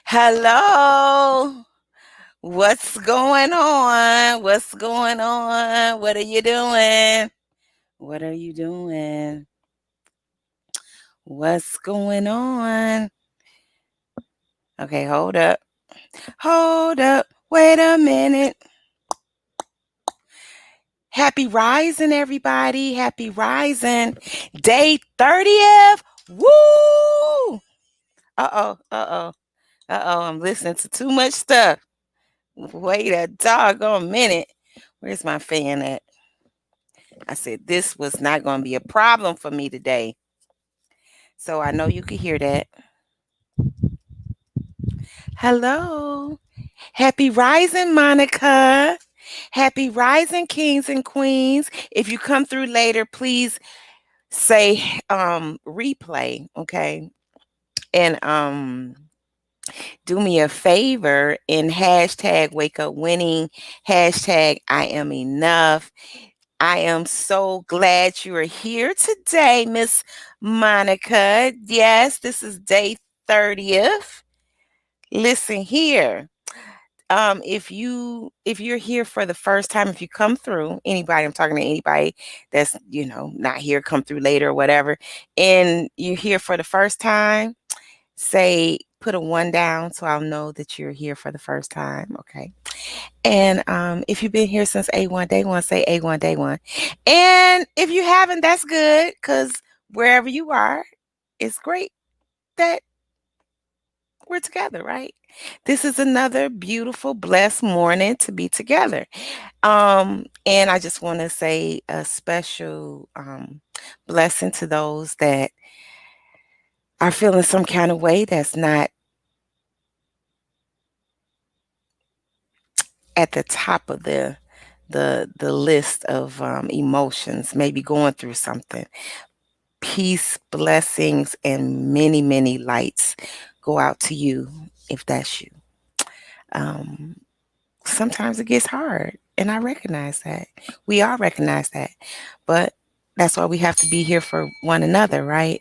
Hello. What's going on? What's going on? What are you doing? What are you doing? What's going on? Okay, hold up. Hold up. Wait a minute. Happy rising, everybody. Happy rising. Day 30th. Woo! Uh-oh. Uh-oh. Uh-oh. I'm listening to too much stuff. Wait a doggone minute. Where's my fan at? I said this was not going to be a problem for me today. So I know you could hear that. Hello. Happy rising, Monica. Happy rising, kings and queens. If you come through later, please say replay, okay? And do me a favor and hashtag wake up winning, hashtag I am enough. I am so glad you are here today, Miss Monica. Yes, this is day 30th. Listen here. If you're here for the first time, if you come through, anybody, I'm talking to anybody that's, not here, come through later or whatever, and you're here for the first time, say put a one down so I'll know that you're here for the first time. Okay. And if you've been here since A1 day one, say A1 day one. And if you haven't, that's good because wherever you are, it's great that we're together, right? This is another beautiful, blessed morning to be together. And I just want to say a special blessing to those that are feeling some kind of way that's not at the top of the list of emotions, maybe going through something. Peace, blessings, and many, many lights go out to you if that's you. Um, Sometimes it gets hard, and I recognize that. We all recognize that. But that's why we have to be here for one another, right?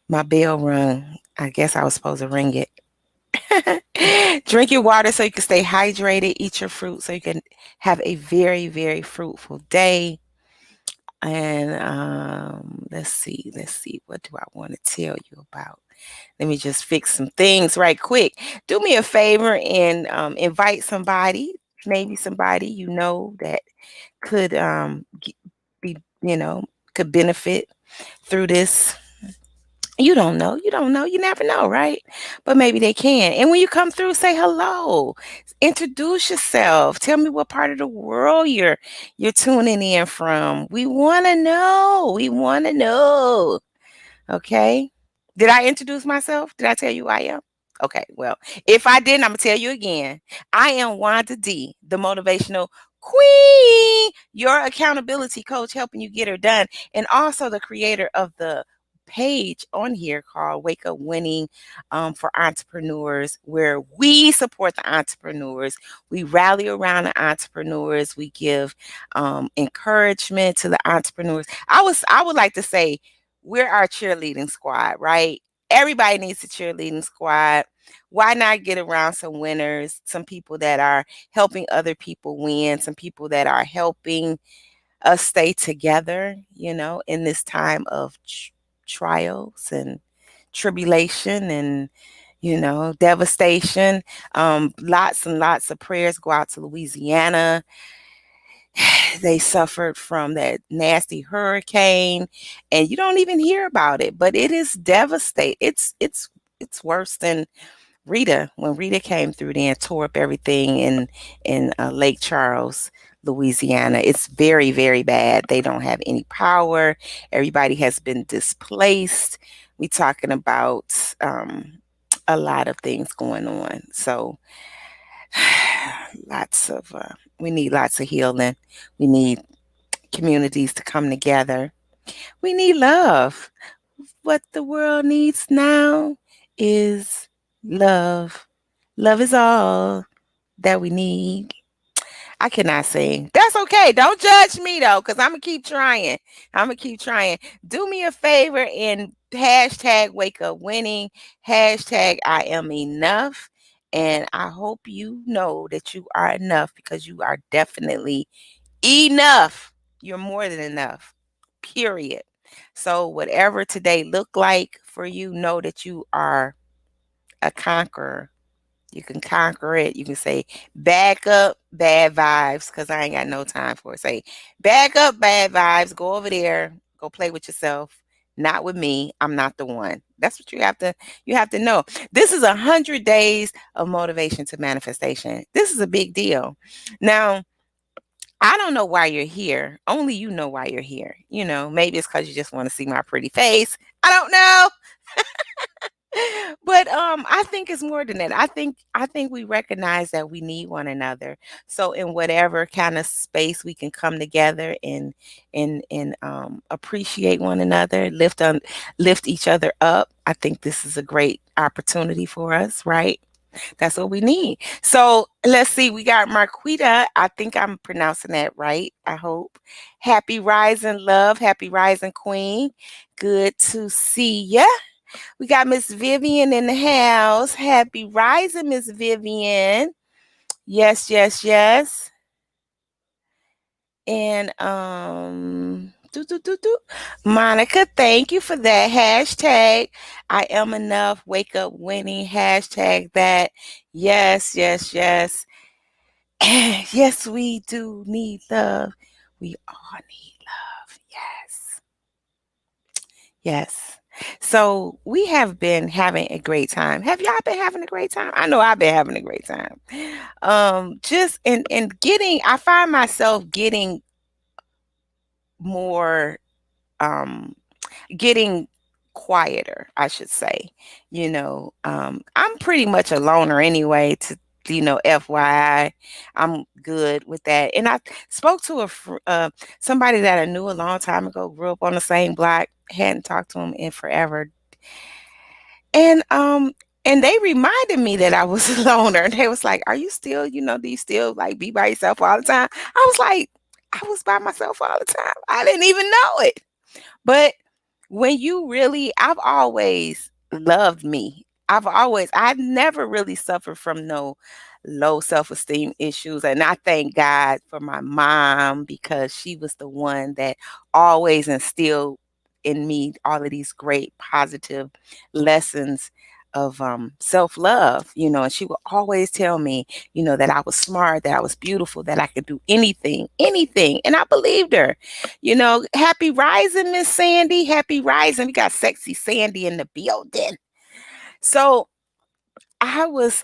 My bell rung. I guess I was supposed to ring it. Drink your water so you can stay hydrated. Eat your fruit so you can have a very, very fruitful day. And let's see, what do I want to tell you about? Let me just fix some things right quick. Do me a favor and invite somebody, maybe somebody you know that could be, could benefit through this. You never know, right? But maybe they can. And when you come through, say hello. Introduce yourself. Tell me what part of the world you're tuning in from. We want to know. We want to know. Okay? Did I introduce myself? Did I tell you who I am? Okay, well, if I didn't, I'm gonna tell you again. I am Wanda D, the motivational queen, your accountability coach, helping you get her done, and also the creator of the page on here called Wake Up Winning for Entrepreneurs, where we support the entrepreneurs. We rally around the entrepreneurs. We give encouragement to the entrepreneurs. I would like to say we're our cheerleading squad, right? Everybody needs a cheerleading squad. Why not get around some winners, some people that are helping other people win, some people that are helping us stay together, in this time of trials and tribulation and, devastation. Lots and lots of prayers go out to Louisiana. They suffered from that nasty hurricane, and you don't even hear about it, but it is devastating. It's worse than Rita. When Rita came through there and tore up everything in Lake Charles, Louisiana. It's very, very bad. They don't have any power. Everybody has been displaced. We talking about a lot of things going on. So we need lots of healing. We need communities to come together. We need love. What the world needs now is love. Love is all that we need. I cannot sing. That's okay. Don't judge me though, because I'm gonna keep trying. I'm gonna keep trying. Do me a favor and hashtag wake up winning, hashtag I am enough. And I hope you know that you are enough because you are definitely enough. You're more than enough. Period. So whatever today look like for you, know that you are a conqueror. You can conquer it. You can say, back up bad vibes, because I ain't got no time for it. Say, back up bad vibes. Go over there. Go play with yourself. Not with me. I'm not the one. That's what you have to know. This is 100 days of motivation to manifestation. This is a big deal. Now, I don't know why you're here. Only you know why you're here. Maybe it's because you just want to see my pretty face. I don't know. But I think it's more than that. I think we recognize that we need one another. So in whatever kind of space we can come together and appreciate one another, lift each other up. I think this is a great opportunity for us, right? That's what we need. So let's see. We got Marquita. I think I'm pronouncing that right. I hope. Happy rising, love. Happy rising, queen. Good to see ya. We got Miss Vivian in the house. Happy rising, Miss Vivian. Yes, yes, yes. And Monica, thank you for that. Hashtag I am enough. Wake up winning. Hashtag that. Yes, yes, yes. Yes, we do need love. We all need love. Yes. Yes. So we have been having a great time. Have y'all been having a great time? I know I've been having a great time. Just in getting, I find myself getting more, um, getting quieter, I should say. I'm pretty much a loner anyway. FYI, I'm good with that. And I spoke to somebody that I knew a long time ago, grew up on the same block, hadn't talked to him in forever, and they reminded me that I was a loner. And they was like, "Are you still, do you still like be by yourself all the time?" I was like, "I was by myself all the time. I didn't even know it." But when you really, I've always loved me. I've never really suffered from no low self-esteem issues. And I thank God for my mom because she was the one that always instilled in me all of these great positive lessons of self-love, and she would always tell me, that I was smart, that I was beautiful, that I could do anything. And I believed her. Happy rising, Miss Sandy. Happy rising. We got sexy Sandy in the building. So I was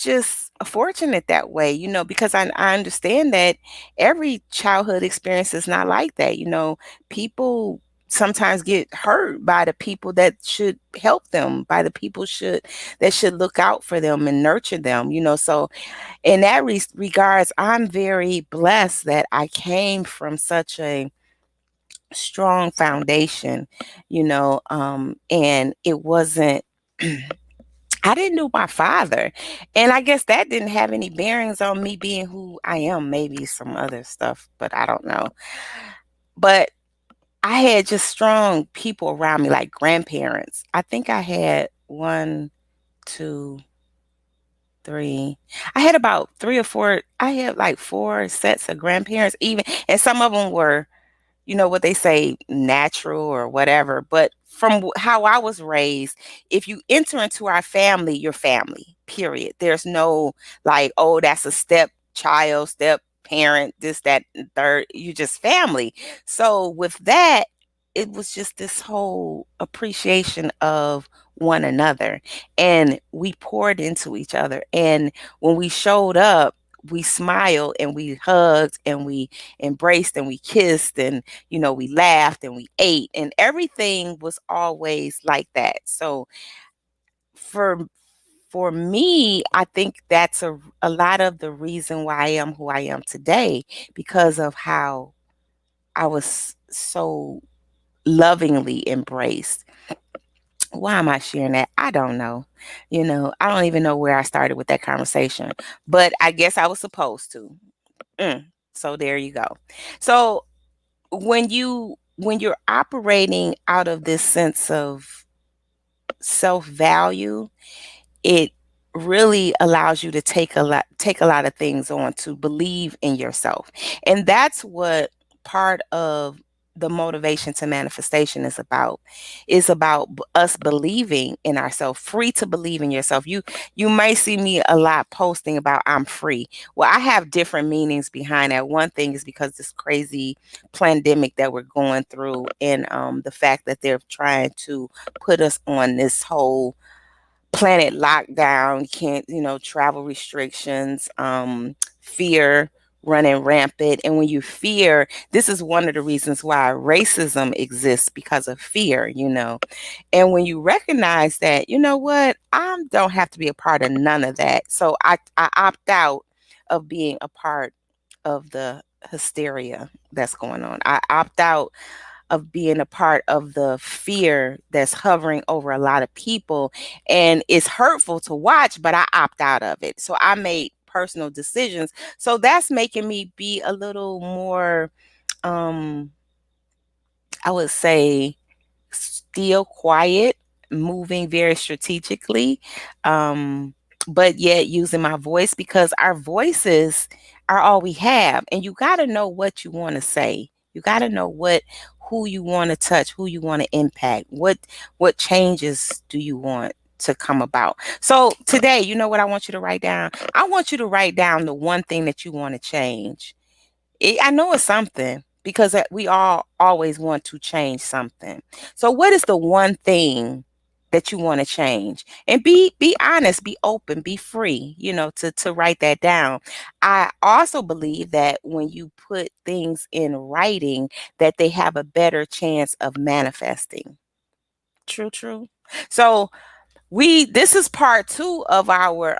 just fortunate that way, because I understand that every childhood experience is not like that. People sometimes get hurt by the people that should help them, by the people should that should look out for them and nurture them. So in that regards, I'm very blessed that I came from such a strong foundation, and it wasn't. I didn't know my father. And I guess that didn't have any bearings on me being who I am. Maybe some other stuff, but I don't know. But I had just strong people around me, like grandparents. I think I had one, two, three. I had about three or four. I had like four sets of grandparents, even, and some of them were, what they say, natural or whatever. But from how I was raised, if you enter into our family, your family, period. There's no like, oh, that's a step child, step parent, this, that, and third. You just family. So with that, it was just this whole appreciation of one another. And we poured into each other. And when we showed up, we smiled and we hugged and we embraced and we kissed and we laughed and we ate and everything was always like that. So for for me, I think that's a lot of the reason why I am who I am today, because of how I was so lovingly embraced. Why am I sharing that? I don't know. I don't even know where I started with that conversation, but I guess I was supposed to. So there you go. So when you're operating out of this sense of self-value, it really allows you to take a lot of things on to believe in yourself. And that's what part of the motivation to manifestation is about us believing in ourselves, free to believe in yourself. You may see me a lot posting about I'm free. Well, I have different meanings behind that. One thing is because this crazy pandemic that we're going through, and the fact that they're trying to put us on this whole planet lockdown, can't, travel restrictions, fear running rampant. And when you fear, this is one of the reasons why racism exists, because of fear. And when you recognize that, you know what, I don't have to be a part of none of that. So I opt out of being a part of the hysteria that's going on. I opt out of being a part of the fear that's hovering over a lot of people. And it's hurtful to watch, but I opt out of it. So I made personal decisions. So that's making me be a little more, um, I would say, still quiet, moving very strategically, um, but yet using my voice, because our voices are all we have. And you got to know what you want to say. You got to know who you want to touch, who you want to impact, what changes do you want to come about. So today, you know what I want you to write down? I want you to write down the one thing that you want to change. I know it's something, because we all always want to change something. So what is the one thing that you want to change? And be honest, be open, be free, to write that down. I also believe that when you put things in writing, that they have a better chance of manifesting. True, true. So we this is part 2 of our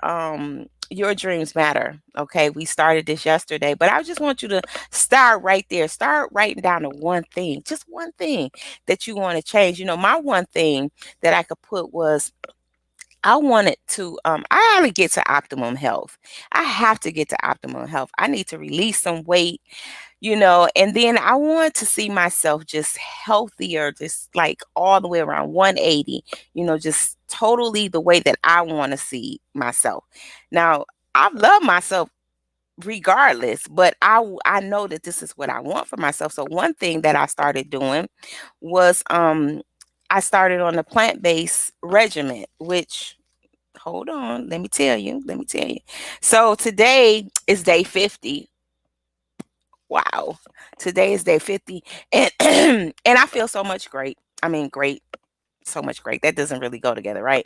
Your Dreams Matter. Okay, we started this yesterday, but I just want you to start right there. Start writing down the one thing, just one thing that you want to change. My one thing that I could put was, I wanted to I gotta get to optimum health. I have to get to optimum health. I need to release some weight, and then I want to see myself just healthier, just like all the way around 180, just totally the way that I want to see myself. Now, I love myself regardless, but I know that this is what I want for myself. So one thing that I started doing was, I started on a plant-based regimen, which, hold on, let me tell you. So today is day 50. Wow. Today is day 50, and and I feel so much great. I mean, great, so much great. That doesn't really go together, right?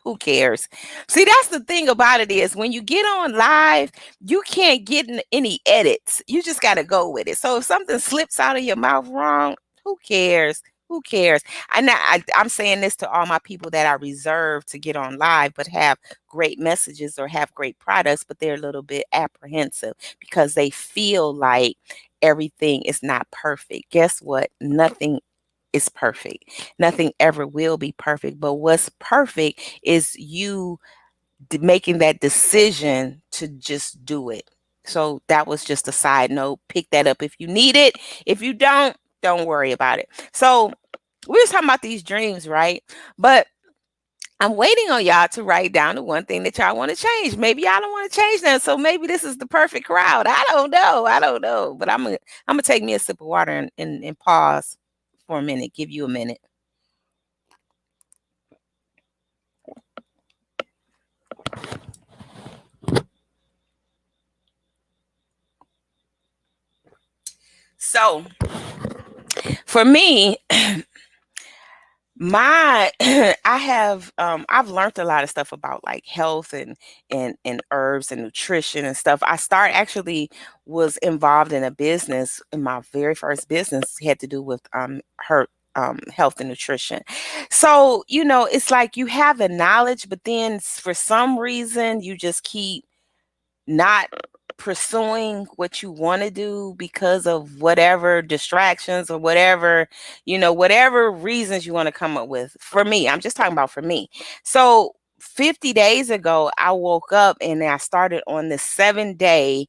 Who cares? See, that's the thing about it, is when you get on live, you can't get any edits. You just got to go with it. So if something slips out of your mouth wrong, who cares? Who cares? I'm saying this to all my people that are reserved to get on live, but have great messages or have great products, but they're a little bit apprehensive because they feel like everything is not perfect. Guess what? Nothing is perfect. Nothing ever will be perfect. But what's perfect is you making that decision to just do it. So that was just a side note. Pick that up if you need it. If you don't worry about it. So we were talking about these dreams, right? But I'm waiting on y'all to write down the one thing that y'all want to change. Maybe y'all don't want to change that. So maybe this is the perfect crowd. I don't know. I don't know. But I'm gonna take me a sip of water and pause for a minute. Give you a minute. So for me, my I've learned a lot of stuff about like health and herbs and nutrition and stuff. I start actually was involved in a business, in my very first business had to do with her health and nutrition. So, it's like you have the knowledge, but then for some reason you just keep not pursuing what you want to do because of whatever distractions or whatever reasons you want to come up with. For me, I'm just talking about for me. So 50 days ago, I woke up and I started on this 7-day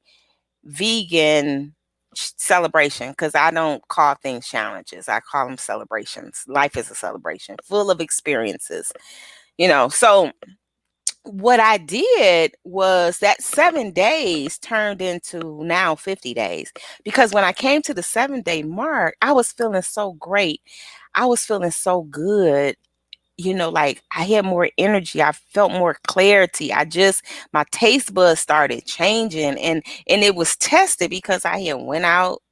vegan celebration, because I don't call things challenges. I call them celebrations. Life is a celebration full of experiences, you know. So what I did was that 7 days turned into now 50 days, because when I came to the 7 day mark, I was feeling so great. I was feeling so good. You know, like I had more energy. I felt more clarity. My taste buds started changing, and it was tested because I had went out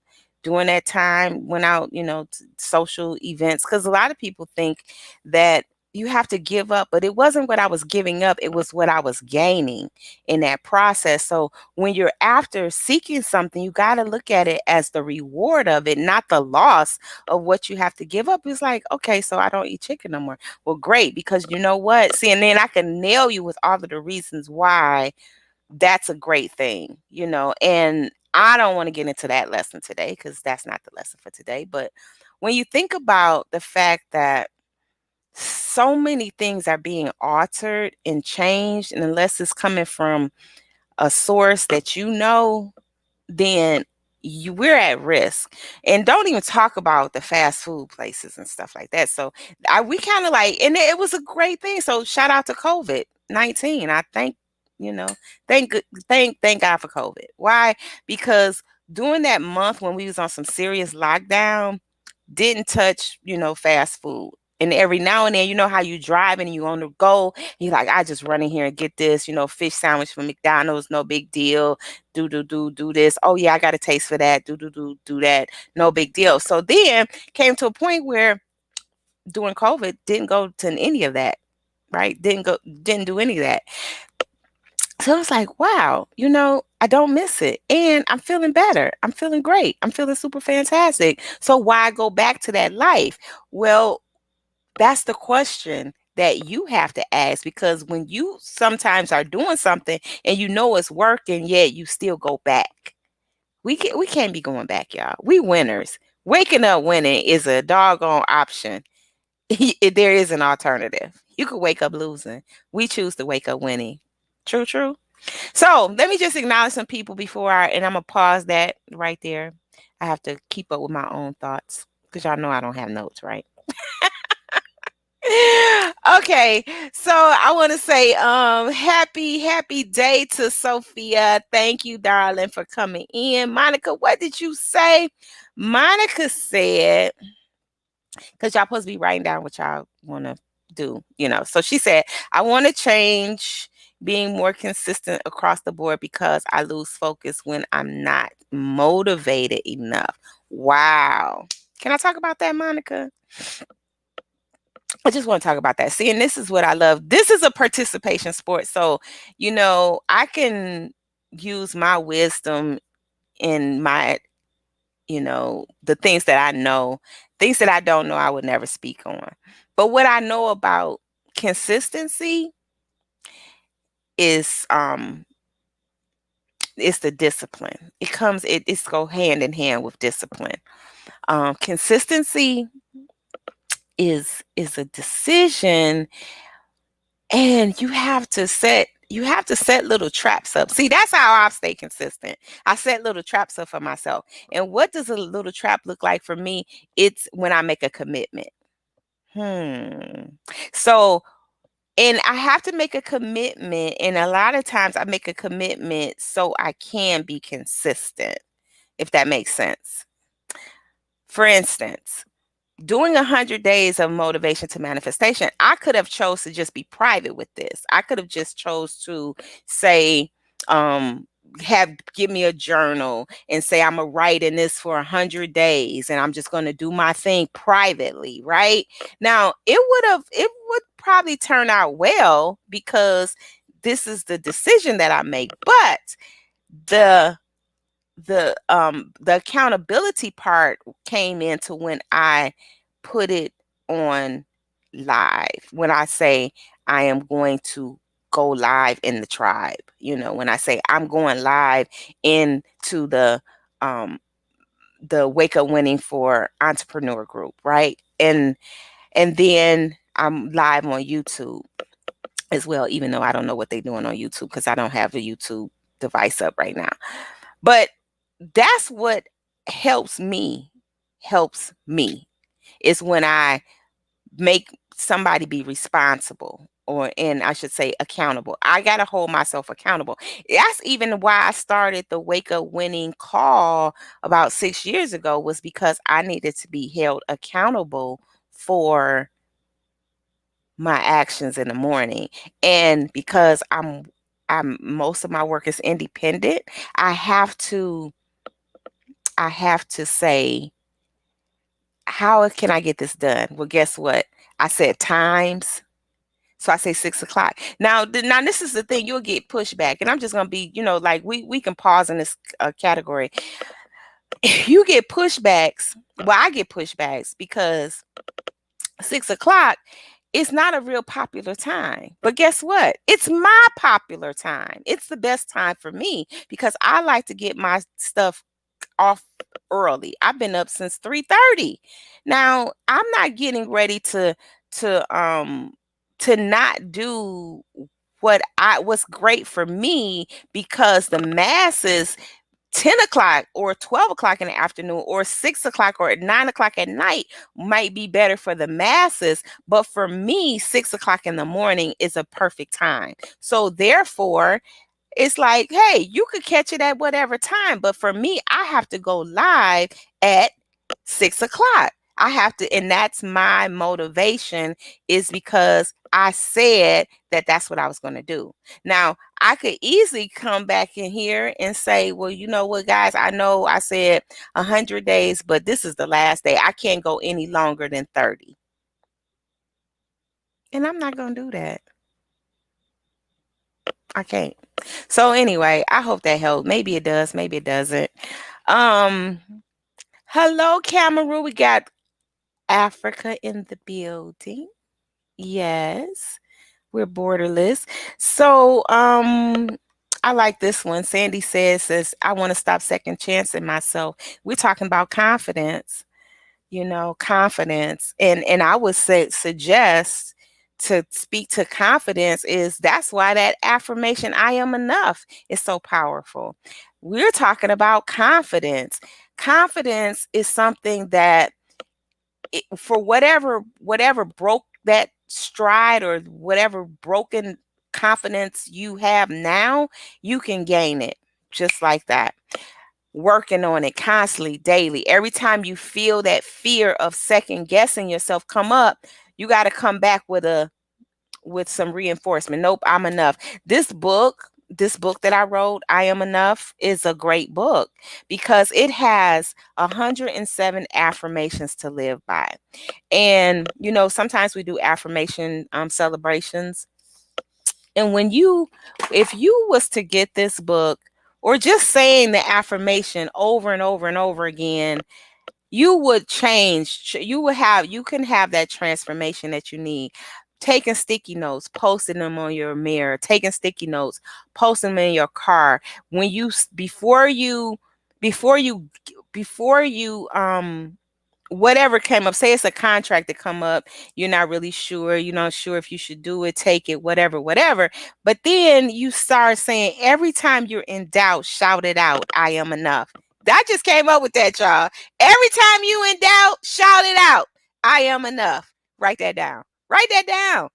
during that time, went out, to social events. Because a lot of people think that you have to give up, but it wasn't what I was giving up, it was what I was gaining in that process. So when you're after seeking something, you got to look at it as the reward of it, not the loss of what you have to give up. It's like, okay, so I don't eat chicken no more. Well, great, because you know what? See, and then I can nail you with all of the reasons why that's a great thing, and I don't want to get into that lesson today because that's not the lesson for today. But when you think about the fact that so many things are being altered and changed, and unless it's coming from a source that then we're at risk. And don't even talk about the fast food places and stuff like that. So we kind of like, and it was a great thing. So shout out to COVID-19. I think, you know, thank God for COVID. Why? Because during that month when we was on some serious lockdown, didn't touch, fast food. And every now and then, you know how you drive and you on the go, you're like, I just run in here and get this, fish sandwich from McDonald's, no big deal. Do this. Oh yeah, I got a taste for that. Do that. No big deal. So then came to a point where during COVID, didn't go to any of that, right? Didn't do any of that. So I was like, wow, I don't miss it. And I'm feeling better. I'm feeling great. I'm feeling super fantastic. So why go back to that life? Well, that's the question that you have to ask, because when you sometimes are doing something and you know it's working, yet you still go back. We can't be going back, y'all. We winners. Waking up winning is a doggone option. There is an alternative. You could wake up losing. We choose to wake up winning. True, true. So let me just acknowledge some people and I'm gonna pause that right there. I have to keep up with my own thoughts because y'all know I don't have notes, right? Okay, so I want to say happy day to Sophia. Thank you, darling, for coming in. Monica, what did you say? Monica said, because y'all supposed to be writing down what y'all want to do, So she said, I want to change being more consistent across the board because I lose focus when I'm not motivated enough. Wow. Can I talk about that, Monica? I just want to talk about that. See, and this is what I love. This is a participation sport. So, I can use my wisdom in the things that I know. Things that I don't know, I would never speak on. But what I know about consistency is it's the discipline. It's go hand in hand with discipline. Consistency is a decision, and you have to set little traps up. See, that's how I stay consistent. I set little traps up for myself. And what does a little trap look like for me? It's when I make a commitment. So, and I have to make a commitment, and a lot of times I make a commitment so I can be consistent, if that makes sense. For instance, doing 100 days of motivation to manifestation, I could have chose to just be private with this. I could have just chose to say, um, give me a journal and say I'm gonna write in this for 100 days, and I'm just gonna do my thing privately, right? Now it would probably turn out well because this is the decision that I make, but the the accountability part came into when I put it on live. When I say I am going to go live in the tribe, when I say I'm going live into the Wake Up Winning for Entrepreneur group, right? And then I'm live on YouTube as well, even though I don't know what they're doing on YouTube because I don't have a YouTube device up right now. But that's what helps me, helps me, is when I make somebody be responsible, or and I should say accountable. I got to hold myself accountable. That's even why I started the Wake Up Winning call about 6 years ago, was because I needed to be held accountable for my actions in the morning. And because I'm most of my work is independent, I have to I have to say, how can I get this done? Well, guess what? I said times. So I say 6 o'clock. Now this is the thing. You'll get pushback, and I'm just gonna be, like we can pause in this category. You get pushbacks. Well, I get pushbacks because 6 o'clock is not a real popular time. But guess what? It's my popular time. It's the best time for me because I like to get my stuff off early. I've been up since 3:30. Now, I'm not getting ready to not do what's great for me, because the masses, 10 o'clock or 12 o'clock in the afternoon or 6 o'clock or at 9 o'clock at night might be better for the masses. But for me, 6 o'clock in the morning is a perfect time. So therefore, it's like, hey, you could catch it at whatever time. But for me, I have to go live at 6 o'clock. I have to, and that's my motivation, is because I said that that's what I was going to do. Now, I could easily come back in here and say, well, you know what, guys, I know I said 100 days, but this is the last day. I can't go any longer than 30. And I'm not going to do that. I can't. So anyway, I hope that helped. Maybe it does, maybe it doesn't. Um, Hello, Cameroon. We got Africa in the building. Yes, we're borderless. So, I like this one. Sandy says, I want to stop second chancing myself. We're talking about confidence, confidence. And I would suggest to speak to confidence, is that's why that affirmation, I am enough, is so powerful. We're talking about confidence. Confidence is something that, for whatever broke that stride, or whatever broken confidence you have now, you can gain it just like that, working on it constantly, daily. Every time you feel that fear of second guessing yourself come up, you got to come back with some reinforcement. Nope, I'm enough. This book that I wrote, I Am Enough, is a great book because it has 107 affirmations to live by. And sometimes we do affirmation celebrations. And if you was to get this book, or just saying the affirmation over and over and over again, you would change. You can have that transformation that you need. Taking sticky notes, posting them on your mirror, taking sticky notes, posting them in your car. When you before you whatever came up, say it's a contract that come up, you're not really sure, you're not sure if you should do it, take it, whatever. But then you start saying, every time you're in doubt, shout it out, I am enough. I just came up with that, y'all. Every time you in doubt, shout it out, I am enough. Write that down. Write that down.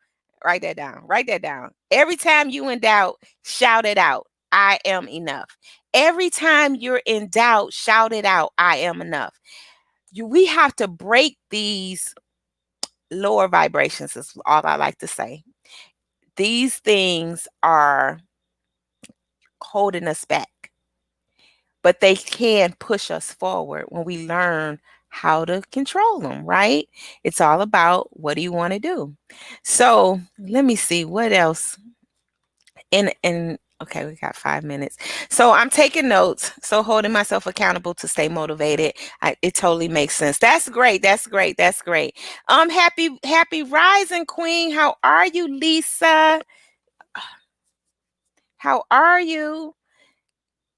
Write that down. Write that down. Every time you in doubt, shout it out, I am enough. Every time you're in doubt, shout it out, I am enough. We have to break these lower vibrations, is all I like to say. These things are holding us back, but they can push us forward when we learn how to control them, right? It's all about, what do you want to do? So let me see what else. In Okay, we got 5 minutes. So I'm taking notes. So holding myself accountable to stay motivated. It totally makes sense. That's great. That's great. That's great. Happy rising, Queen. How are you, Lisa? How are you?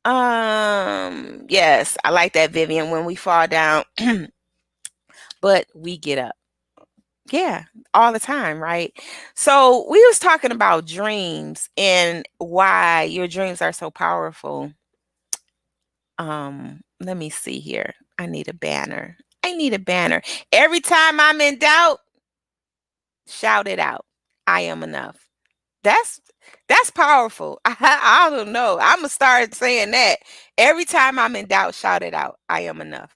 Yes, I like that, Vivian. When we fall down, but we get up. Yeah, all the time, right? So we was talking about dreams and why your dreams are so powerful. Let me see here. I need a banner. I need a banner. Every time I'm in doubt, shout it out. I am enough. That's that's powerful. I don't know. I'm gonna start saying that every time I'm in doubt. Shout it out. I am enough.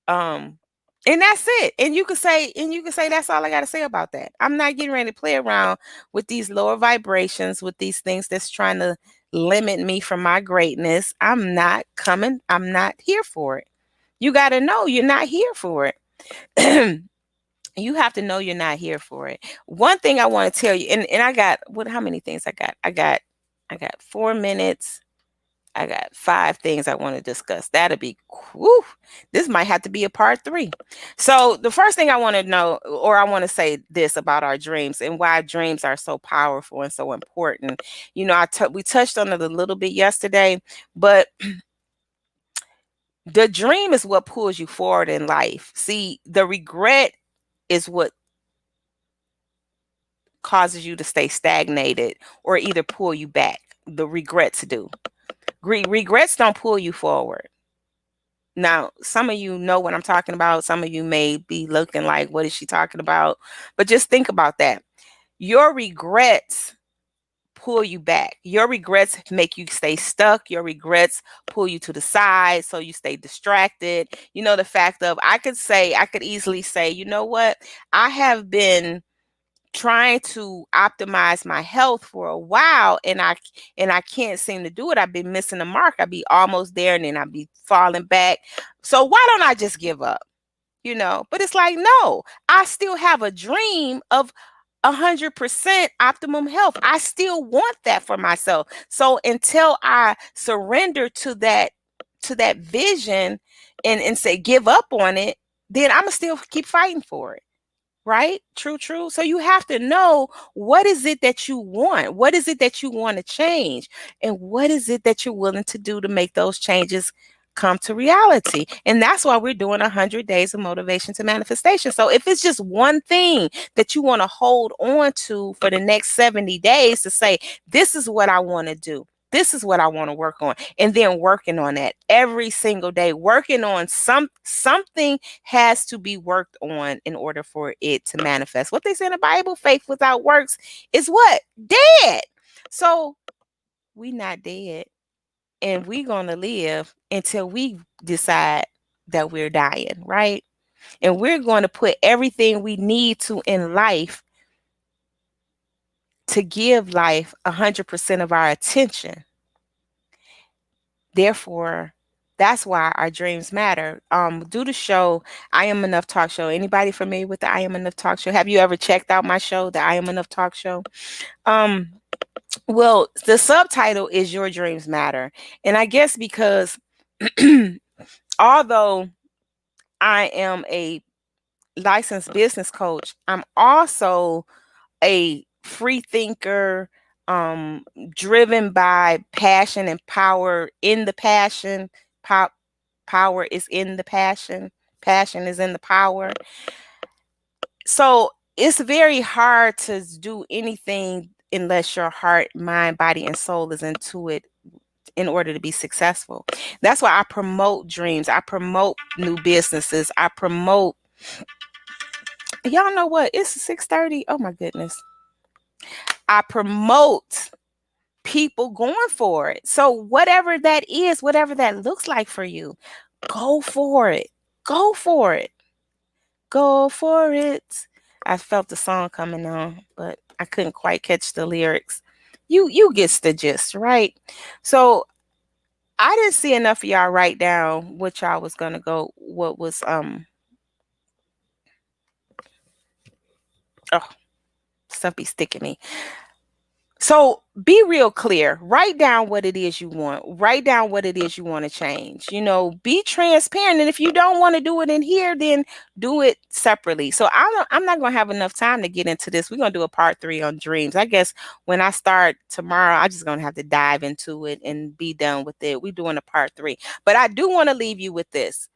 Um, and that's it. And you can say that's all I got to say about that. I'm not getting ready to play around with these lower vibrations, with these things that's trying to limit me from my greatness. I'm not coming. I'm not here for it. You got to know you're not here for it. You have to know you're not here for it. One thing I want to tell you, and I got what? How many things I got? I got 4 minutes. I got 5 things I want to discuss. That'll be whew, this might have to be a part 3. So the first thing I want to know, or I want to say this about our dreams and why dreams are so powerful and so important. You know, we touched on it a little bit yesterday, but the dream is what pulls you forward in life. See, the regret is what causes you to stay stagnated or either pull you back. The regrets do. Regrets don't pull you forward. Now, some of you know what I'm talking about. Some of you may be looking like, what is she talking about? But just think about that. Your regrets pull you back. Your regrets make you stay stuck. Your regrets pull you to the side so you stay distracted. You know, the fact of I could easily say, you know what? I have been trying to optimize my health for a while and I can't seem to do it. I've been missing the mark. I'd be almost there and then I'd be falling back. So why don't I just give up? You know, but it's like, no, I still have a dream of 100% optimum health. I still want that for myself. So until I surrender to that vision and say give up on it, then I'm gonna still keep fighting for it. Right? True. So you have to know, what is it that you want? What is it that you want to change? And what is it that you're willing to do to make those changes come to reality? And that's why we're doing 100 days of motivation to manifestation. So if it's just one thing that you want to hold on to for the next 70 days to say, this is what I want to do. This is what I want to work on. And then working on that every single day, working on something has to be worked on in order for it to manifest. What they say in the Bible, faith without works is what? Dead. So we not dead. And we're going to live until we decide that we're dying, right? And we're going to put everything we need to in life to give life 100% of our attention. Therefore, that's why our dreams matter. Do the show I Am Enough Talk Show. Anybody familiar with the I Am Enough Talk Show? Have you ever checked out my show, the I Am Enough Talk Show? Um, well, the subtitle is Your Dreams Matter. And I guess because although I am a licensed business coach, I'm also a free thinker, driven by passion and power in the passion. Power is in the passion. Passion is in the power. So it's very hard to do anything unless your heart, mind, body, and soul is into it in order to be successful. That's why I promote dreams. I promote new businesses. I promote. Y'all know what? It's 6:30. Oh my goodness. I promote people going for it. So whatever that is, whatever that looks like for you, go for it. Go for it. Go for it. I felt the song coming on, but I couldn't quite catch the lyrics. You get the gist, right? So I didn't see enough of y'all write down what y'all was gonna go. What was oh, stuff be sticking me. So be real clear. Write down what it is you want. Write down what it is you want to change. You know, be transparent. And if you don't want to do it in here, then do it separately. So I'm not going to have enough time to get into this. We're going to do a part 3 on dreams. I guess when I start tomorrow, I'm just going to have to dive into it and be done with it. We're doing a part 3. But I do want to leave you with this.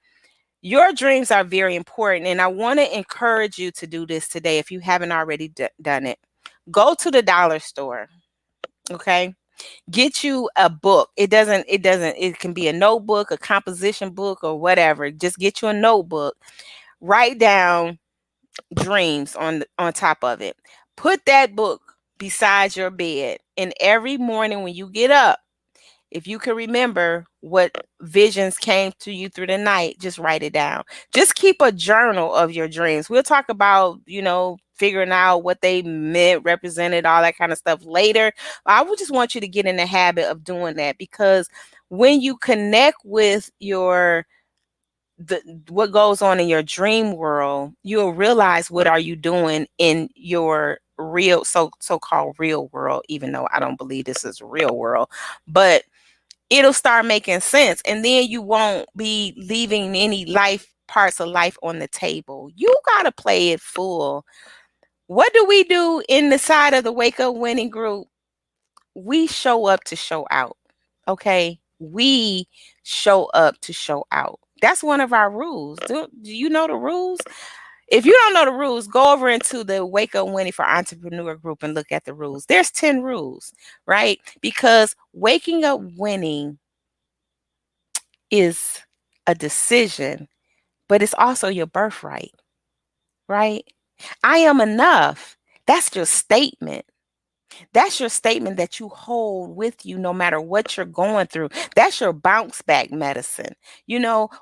Your dreams are very important. And I want to encourage you to do this today if you haven't already done it. Go to the dollar store. Okay. Get you a book. It can be a notebook, a composition book, or whatever. Just get you a notebook. Write down dreams on top of it. Put that book beside your bed. And every morning when you get up, if you can remember what visions came to you through the night, just write it down. Just keep a journal of your dreams. We'll talk about, figuring out what they meant, represented, all that kind of stuff later. I would just want you to get in the habit of doing that, because when you connect with the what goes on in your dream world, you'll realize what are you doing in your real so-called real world, even though I don't believe this is real world. But it'll start making sense, and then you won't be leaving any life parts of life on the table. You got to play it full. What do we do in the side of the Wake Up Winning group? We show up to show out. Okay, we show up to show out. That's one of our rules. Do you know the rules? If you don't know the rules, go over into the Wake Up Winning for Entrepreneur group and look at the rules. There's 10 rules, right? Because waking up winning is a decision, but it's also your birthright, right? I am enough. That's your statement. That's your statement that you hold with you no matter what you're going through. That's your bounce back medicine.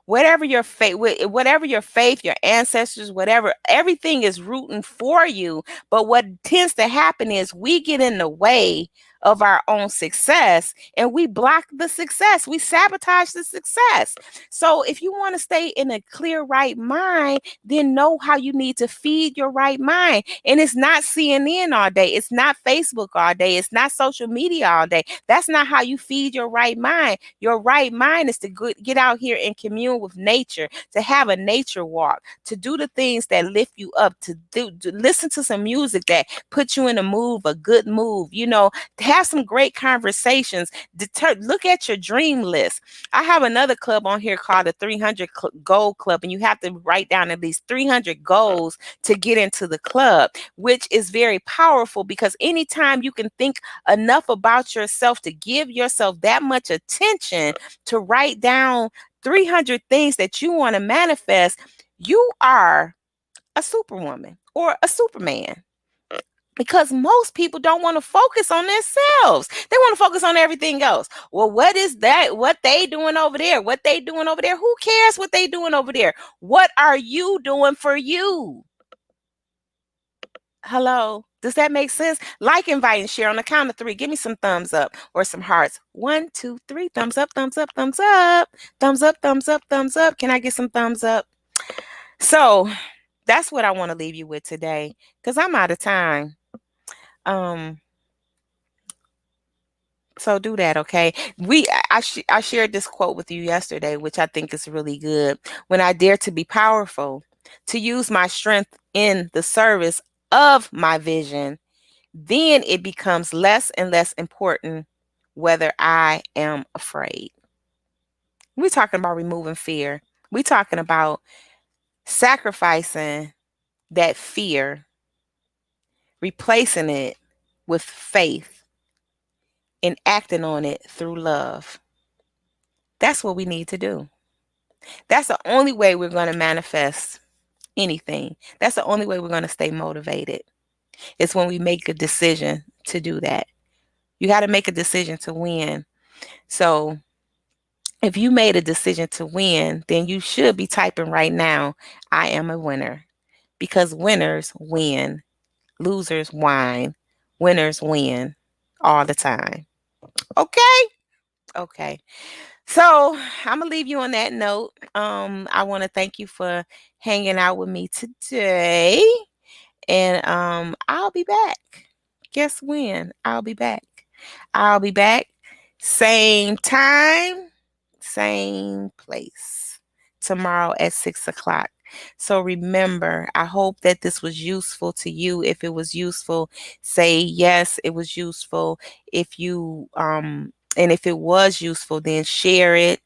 Whatever your faith, your ancestors, whatever, everything is rooting for you. But what tends to happen is we get in the way of our own success and we block the success. We sabotage the success. So if you want to stay in a clear right mind, then know how you need to feed your right mind. And it's not CNN all day. It's not Facebook all day. It's not social media all day. That's not how you feed your right mind. Your right mind is to get out here and commune with nature, to have a nature walk, to do the things that lift you up, to listen to some music that puts you in a good move, have some great conversations. Look at your dream list. I have another club on here called the 300 Goal Club, and you have to write down at least 300 goals to get into the club, which is very powerful, because anytime you can think enough about yourself to give yourself that much attention to write down 300 things that you want to manifest, you are a superwoman or a superman. Because most people don't want to focus on themselves. They want to focus on everything else. Well, what is that? What they doing over there? What they doing over there? Who cares what they doing over there? What are you doing for you? Hello? Does that make sense? Like, invite, and share on the count of 3. Give me some thumbs up or some hearts. 1, 2, 3. Thumbs up, thumbs up, thumbs up. Thumbs up, thumbs up, thumbs up. Can I get some thumbs up? So that's what I want to leave you with today, because I'm out of time. So do that, okay? I shared this quote with you yesterday, which I think is really good. When I dare to be powerful, to use my strength in the service of my vision, then it becomes less and less important whether I am afraid. We're talking about removing fear. We're talking about sacrificing that fear, replacing it with faith, and acting on it through love. That's what we need to do. That's the only way we're going to manifest anything. That's the only way we're going to stay motivated. It's when we make a decision to do that. You got to make a decision to win. So if you made a decision to win, then you should be typing right now, I am a winner. Because winners win, losers whine, winners win all the time. Okay? Okay. So I'm gonna leave you on that note. I want to thank you for hanging out with me today, and I'll be back. Guess when? I'll be back. I'll be back. Same time, same place. Tomorrow at 6 o'clock. So remember, I hope that this was useful to you. If it was useful, say yes, it was useful. And if it was useful, then share it.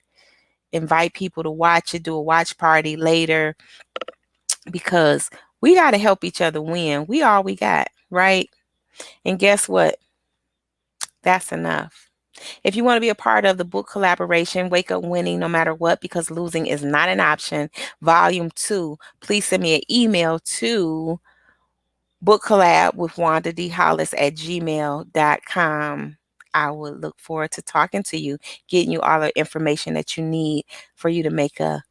Invite people to watch it. Do a watch party later, because we got to help each other win. We all we got, right? And guess what? That's enough. If you want to be a part of the book collaboration, Wake Up Winning No Matter What, because losing is not an option, Volume 2, please send me an email to book collab with Wanda D. Hollis at gmail.com. I would look forward to talking to you, getting you all the information that you need for you to make a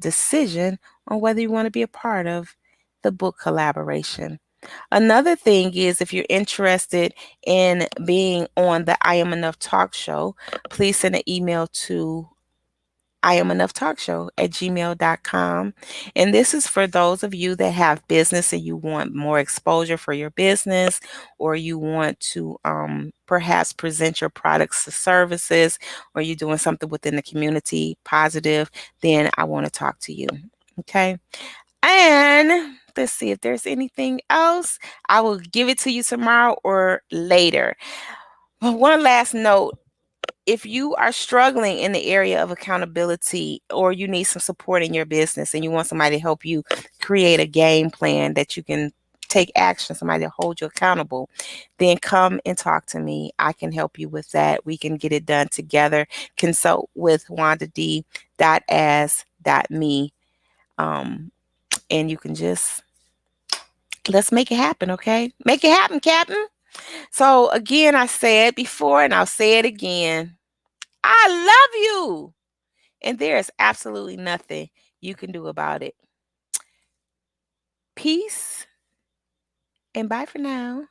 decision on whether you want to be a part of the book collaboration. Another thing is if you're interested in being on the I Am Enough talk show, please send an email to I am enough talk show at gmail.com. And this is for those of you that have business and you want more exposure for your business, or you want to perhaps present your products or services, or you're doing something within the community positive, then I want to talk to you. Okay. And let's see if there's anything else. I will give it to you tomorrow or later. But one last note, if you are struggling in the area of accountability, or you need some support in your business and you want somebody to help you create a game plan that you can take action, somebody to hold you accountable, then come and talk to me. I can help you with that. We can get it done together. Consult with wandad.as.me. And you can just, let's make it happen, okay? Make it happen, Captain. So again, I said before and I'll say it again. I love you. And there is absolutely nothing you can do about it. Peace and bye for now.